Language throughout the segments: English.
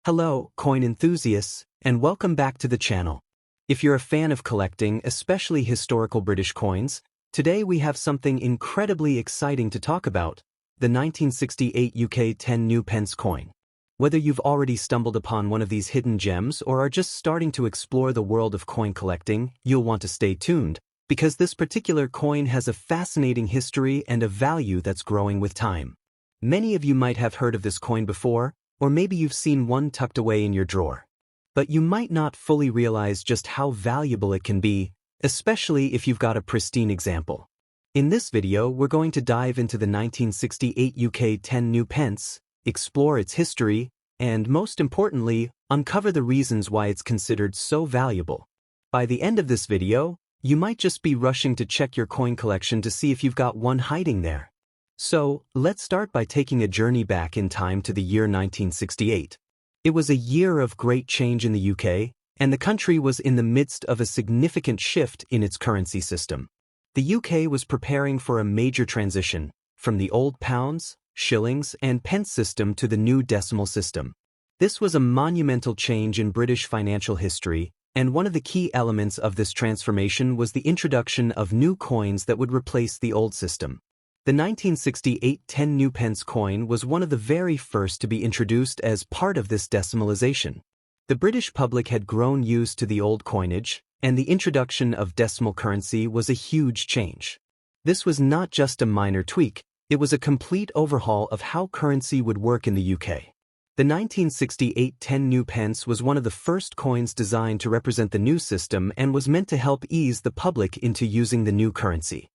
Hello, coin enthusiasts, and welcome back to the channel. If you're a fan of collecting, especially historical British coins, today we have something incredibly exciting to talk about, the 1968 UK 10 new pence coin. Whether you've already stumbled upon one of these hidden gems or are just starting to explore the world of coin collecting, you'll want to stay tuned, because this particular coin has a fascinating history and a value that's growing with time. Many of you might have heard of this coin before, or maybe you've seen one tucked away in your drawer. But you might not fully realize just how valuable it can be, especially if you've got a pristine example. In this video, we're going to dive into the 1968 UK 10 new pence, explore its history, and most importantly, uncover the reasons why it's considered so valuable. By the end of this video, you might just be rushing to check your coin collection to see if you've got one hiding there. So, let's start by taking a journey back in time to the year 1968. It was a year of great change in the UK, and the country was in the midst of a significant shift in its currency system. The UK was preparing for a major transition, from the old pounds, shillings, and pence system to the new decimal system. This was a monumental change in British financial history, and one of the key elements of this transformation was the introduction of new coins that would replace the old system. The 1968 10 new pence coin was one of the very first to be introduced as part of this decimalization. The British public had grown used to the old coinage, and the introduction of decimal currency was a huge change. This was not just a minor tweak, it was a complete overhaul of how currency would work in the UK. The 1968 10 new pence was one of the first coins designed to represent the new system and was meant to help ease the public into using the new currency.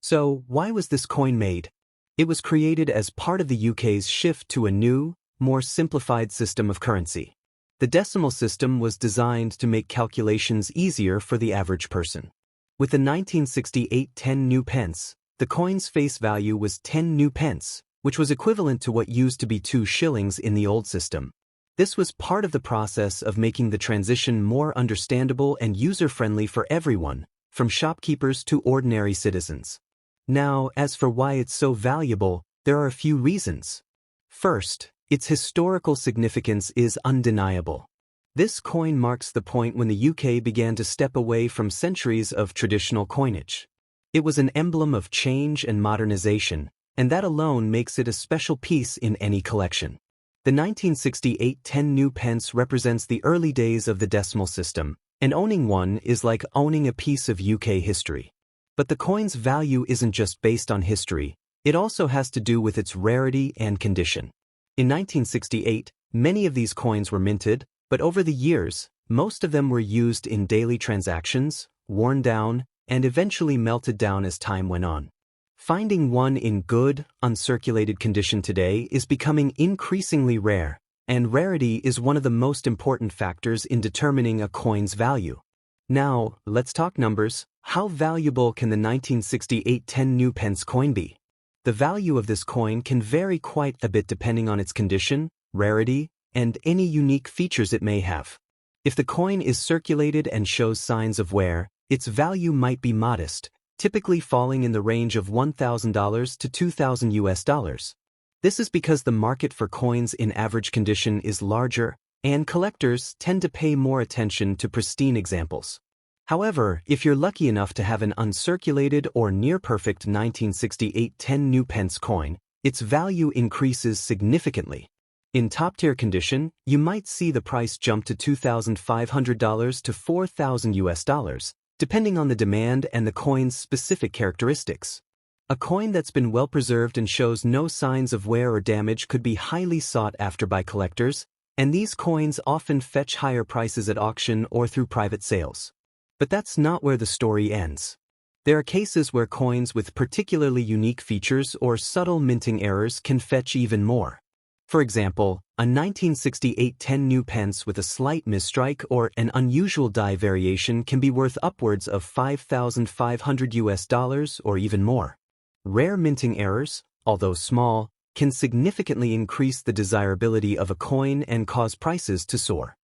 So, why was this coin made? It was created as part of the UK's shift to a new, more simplified system of currency. The decimal system was designed to make calculations easier for the average person. With the 1968 10 new pence, the coin's face value was 10 new pence, which was equivalent to what used to be 2 shillings in the old system. This was part of the process of making the transition more understandable and user-friendly for everyone, from shopkeepers to ordinary citizens. Now, as for why it's so valuable, there are a few reasons. First, its historical significance is undeniable. This coin marks the point when the UK began to step away from centuries of traditional coinage. It was an emblem of change and modernization, and that alone makes it a special piece in any collection. The 1968 10 new pence represents the early days of the decimal system, and owning one is like owning a piece of UK history. But the coin's value isn't just based on history, it also has to do with its rarity and condition. In 1968, many of these coins were minted, but over the years, most of them were used in daily transactions, worn down, and eventually melted down as time went on. Finding one in good, uncirculated condition today is becoming increasingly rare, and rarity is one of the most important factors in determining a coin's value. Now, let's talk numbers. How valuable can the 1968 10 new pence coin be? The value of this coin can vary quite a bit depending on its condition, rarity, and any unique features it may have. If the coin is circulated and shows signs of wear, its value might be modest, typically falling in the range of $1,000 to $2,000. This is because the market for coins in average condition is larger, and collectors tend to pay more attention to pristine examples. However, if you're lucky enough to have an uncirculated or near-perfect 1968 10 new pence coin, its value increases significantly. In top-tier condition, you might see the price jump to $2,500 to $4,000, depending on the demand and the coin's specific characteristics. A coin that's been well preserved and shows no signs of wear or damage could be highly sought after by collectors, and these coins often fetch higher prices at auction or through private sales. But that's not where the story ends. There are cases where coins with particularly unique features or subtle minting errors can fetch even more. For example, a 1968 10 new pence with a slight misstrike or an unusual die variation can be worth upwards of $5,500 or even more. Rare minting errors, although small, can significantly increase the desirability of a coin and cause prices to soar.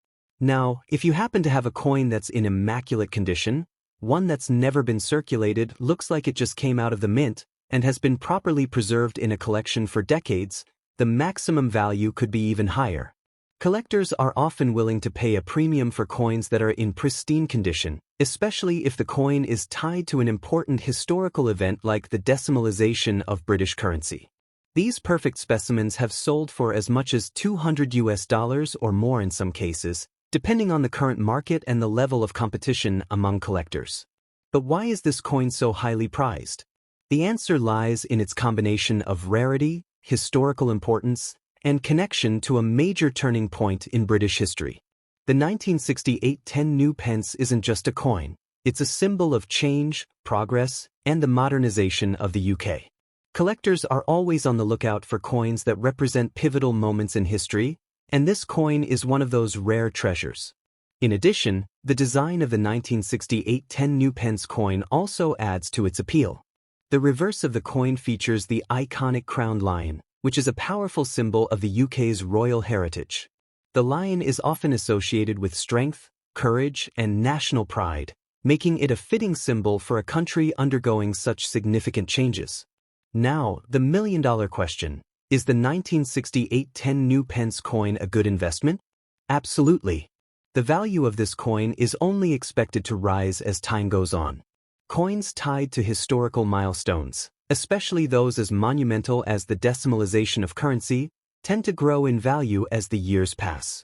Now, if you happen to have a coin that's in immaculate condition, one that's never been circulated, looks like it just came out of the mint, and has been properly preserved in a collection for decades, the maximum value could be even higher. Collectors are often willing to pay a premium for coins that are in pristine condition, especially if the coin is tied to an important historical event like the decimalization of British currency. These perfect specimens have sold for as much as $200 or more in some cases, depending on the current market and the level of competition among collectors. But why is this coin so highly prized? The answer lies in its combination of rarity, historical importance, and connection to a major turning point in British history. The 1968 10 new pence isn't just a coin, it's a symbol of change, progress, and the modernization of the UK. Collectors are always on the lookout for coins that represent pivotal moments in history, and this coin is one of those rare treasures. In addition, the design of the 1968 10 new pence coin also adds to its appeal. The reverse of the coin features the iconic crowned lion, which is a powerful symbol of the UK's royal heritage. The lion is often associated with strength, courage, and national pride, making it a fitting symbol for a country undergoing such significant changes. Now, the million-dollar question: is the 1968 10 new pence coin a good investment? Absolutely. The value of this coin is only expected to rise as time goes on. Coins tied to historical milestones, especially those as monumental as the decimalization of currency, tend to grow in value as the years pass.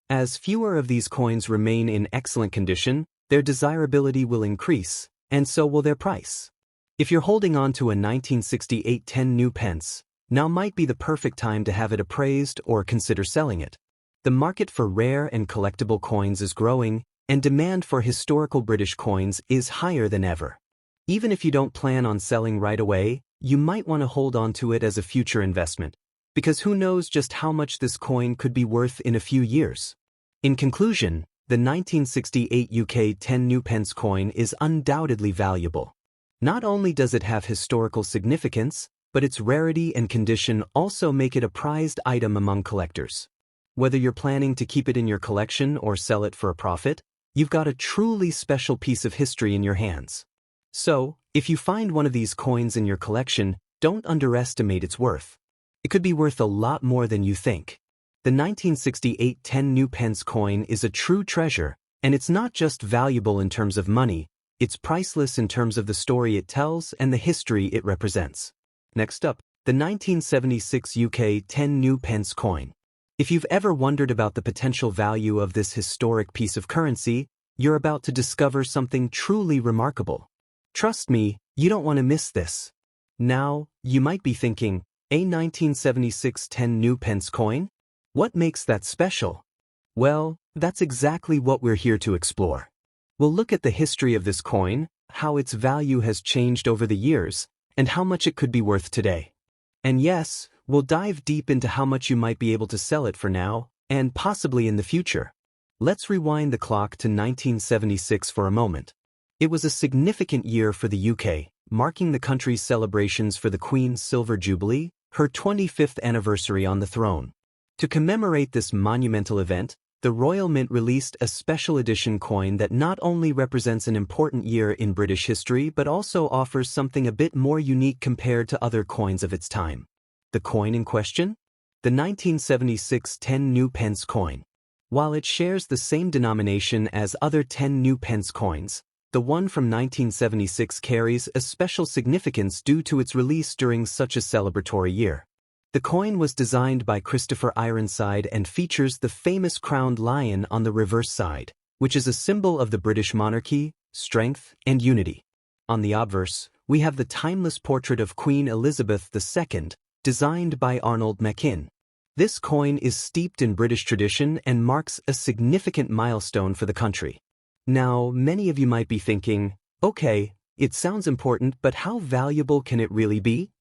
As fewer of these coins remain in excellent condition, their desirability will increase, and so will their price. If you're holding on to a 1968 10 new pence, now might be the perfect time to have it appraised or consider selling it. The market for rare and collectible coins is growing, and demand for historical British coins is higher than ever. Even if you don't plan on selling right away, you might want to hold on to it as a future investment, because who knows just how much this coin could be worth in a few years. In conclusion, the 1968 UK 10 new pence coin is undoubtedly valuable. Not only does it have historical significance, but its rarity and condition also make it a prized item among collectors. Whether you're planning to keep it in your collection or sell it for a profit, you've got a truly special piece of history in your hands. So, if you find one of these coins in your collection, don't underestimate its worth. It could be worth a lot more than you think. The 1968 10 new pence coin is a true treasure, and it's not just valuable in terms of money, it's priceless in terms of the story it tells and the history it represents. Next up, the 1976 UK 10 new pence coin. If you've ever wondered about the potential value of this historic piece of currency, you're about to discover something truly remarkable. Trust me, you don't want to miss this. Now, you might be thinking, a 1976 10 new pence coin? What makes that special? Well, that's exactly what we're here to explore. We'll look at the history of this coin, how its value has changed over the years, and how much it could be worth today. And yes, we'll dive deep into how much you might be able to sell it for now, and possibly in the future. Let's rewind the clock to 1976 for a moment. It was a significant year for the UK, marking the country's celebrations for the Queen's Silver Jubilee, her 25th anniversary on the throne. To commemorate this monumental event, the Royal Mint released a special edition coin that not only represents an important year in British history but also offers something a bit more unique compared to other coins of its time. The coin in question? The 1976 10 new pence coin. While it shares the same denomination as other 10 new pence coins, the one from 1976 carries a special significance due to its release during such a celebratory year. The coin was designed by Christopher Ironside and features the famous crowned lion on the reverse side, which is a symbol of the British monarchy, strength, and unity. On the obverse, we have the timeless portrait of Queen Elizabeth II, designed by Arnold Machin. This coin is steeped in British tradition and marks a significant milestone for the country. Now, many of you might be thinking, okay, it sounds important, but how valuable can it really be?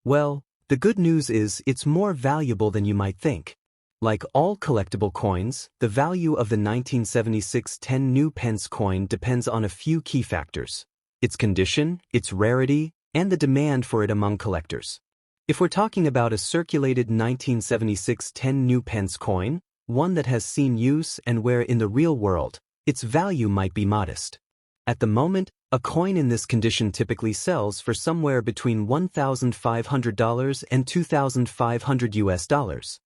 Well, the good news is it's more valuable than you might think. Like all collectible coins, the value of the 1976 10 new pence coin depends on a few key factors: its condition, its rarity, and the demand for it among collectors. If we're talking about a circulated 1976 10 new pence coin, one that has seen use and where in the real world, its value might be modest. At the moment, a coin in this condition typically sells for somewhere between $1,500 and $2,500 US.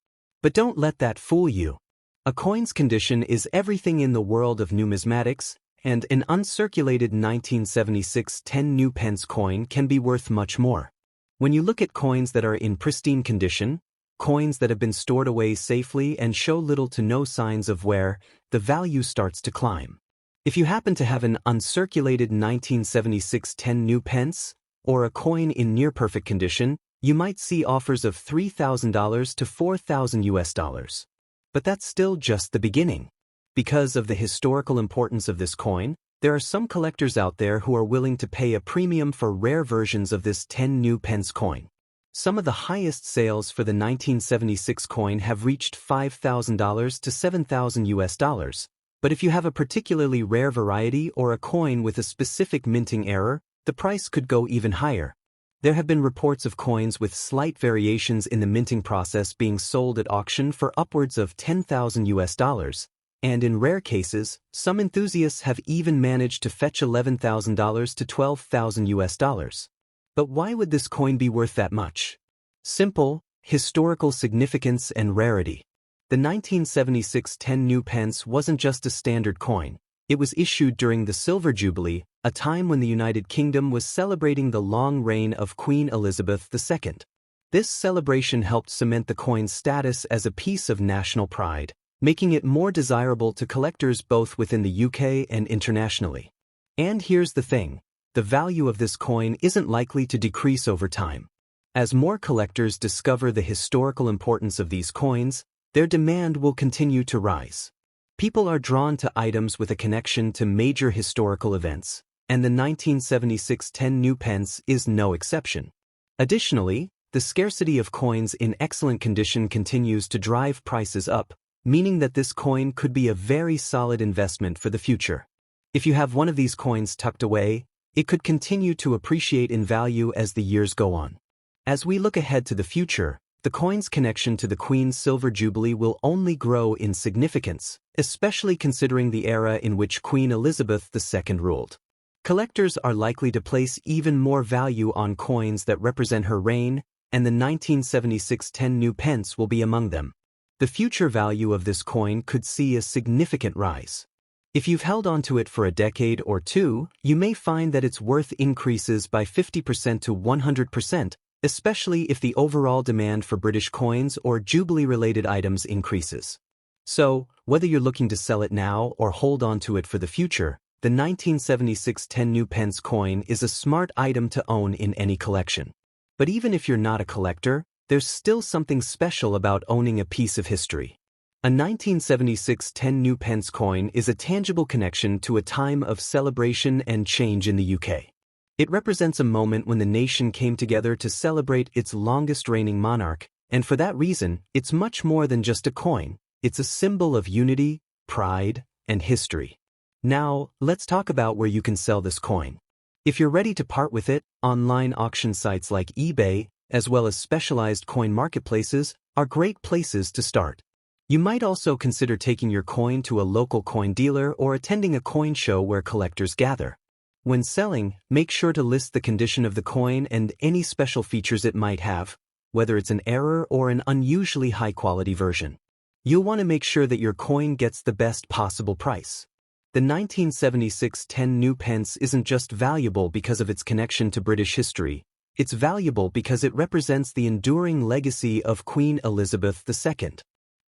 But don't let that fool you. A coin's condition is everything in the world of numismatics, and an uncirculated 1976 10 new pence coin can be worth much more. When you look at coins that are in pristine condition, coins that have been stored away safely and show little to no signs of wear, the value starts to climb. If you happen to have an uncirculated 1976 10 new pence, or a coin in near-perfect condition, you might see offers of $3,000 to $4,000. But that's still just the beginning. Because of the historical importance of this coin, there are some collectors out there who are willing to pay a premium for rare versions of this 10 new pence coin. Some of the highest sales for the 1976 coin have reached $5,000 to $7,000. But if you have a particularly rare variety or a coin with a specific minting error, the price could go even higher. There have been reports of coins with slight variations in the minting process being sold at auction for upwards of $10,000, and in rare cases, some enthusiasts have even managed to fetch $11,000 to $12,000. But why would this coin be worth that much? Simple: historical significance and rarity. The 1976 10 new pence wasn't just a standard coin. It was issued during the Silver Jubilee, a time when the United Kingdom was celebrating the long reign of Queen Elizabeth II. This celebration helped cement the coin's status as a piece of national pride, making it more desirable to collectors both within the UK and internationally. And here's the thing: the value of this coin isn't likely to decrease over time. As more collectors discover the historical importance of these coins, their demand will continue to rise. People are drawn to items with a connection to major historical events, and the 1976 10 new pence is no exception. Additionally, the scarcity of coins in excellent condition continues to drive prices up, meaning that this coin could be a very solid investment for the future. If you have one of these coins tucked away, it could continue to appreciate in value as the years go on. As we look ahead to the future, the coin's connection to the Queen's Silver Jubilee will only grow in significance, especially considering the era in which Queen Elizabeth II ruled. Collectors are likely to place even more value on coins that represent her reign, and the 1976 10 new pence will be among them. The future value of this coin could see a significant rise. If you've held onto it for a decade or two, you may find that its worth increases by 50% to 100%, especially if the overall demand for British coins or Jubilee-related items increases. So, whether you're looking to sell it now or hold on to it for the future, the 1976 10 new pence coin is a smart item to own in any collection. But even if you're not a collector, there's still something special about owning a piece of history. A 1976 10 new pence coin is a tangible connection to a time of celebration and change in the UK. It represents a moment when the nation came together to celebrate its longest reigning monarch, and for that reason, it's much more than just a coin. It's a symbol of unity, pride, and history. Now, let's talk about where you can sell this coin. If you're ready to part with it, online auction sites like eBay, as well as specialized coin marketplaces, are great places to start. You might also consider taking your coin to a local coin dealer or attending a coin show where collectors gather. When selling, make sure to list the condition of the coin and any special features it might have, whether it's an error or an unusually high-quality version. You'll want to make sure that your coin gets the best possible price. The 1976 10 new pence isn't just valuable because of its connection to British history. It's valuable because it represents the enduring legacy of Queen Elizabeth II.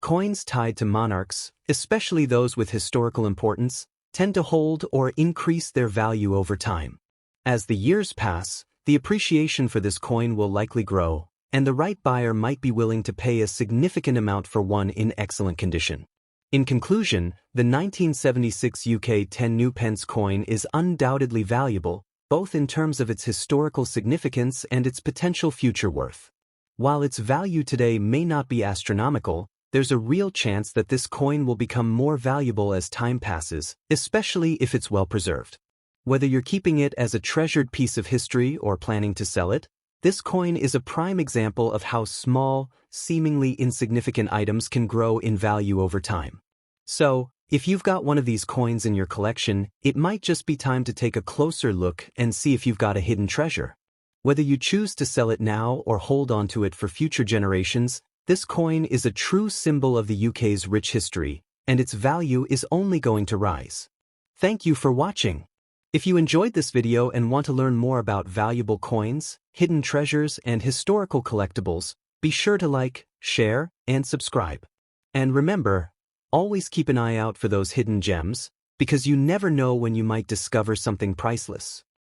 Coins tied to monarchs, especially those with historical importance, tend to hold or increase their value over time. As the years pass, the appreciation for this coin will likely grow, and the right buyer might be willing to pay a significant amount for one in excellent condition. In conclusion, the 1976 UK 10 new pence coin is undoubtedly valuable, both in terms of its historical significance and its potential future worth. While its value today may not be astronomical, there's a real chance that this coin will become more valuable as time passes, especially if it's well preserved. Whether you're keeping it as a treasured piece of history or planning to sell it, this coin is a prime example of how small, seemingly insignificant items can grow in value over time. So, if you've got one of these coins in your collection, it might just be time to take a closer look and see if you've got a hidden treasure. Whether you choose to sell it now or hold on to it for future generations, This coin is a true symbol of the UK's rich history, and its value is only going to rise. Thank you for watching. If you enjoyed this video and want to learn more about valuable coins, hidden treasures, and historical collectibles, be sure to like, share, and subscribe. And remember, always keep an eye out for those hidden gems, because you never know when you might discover something priceless.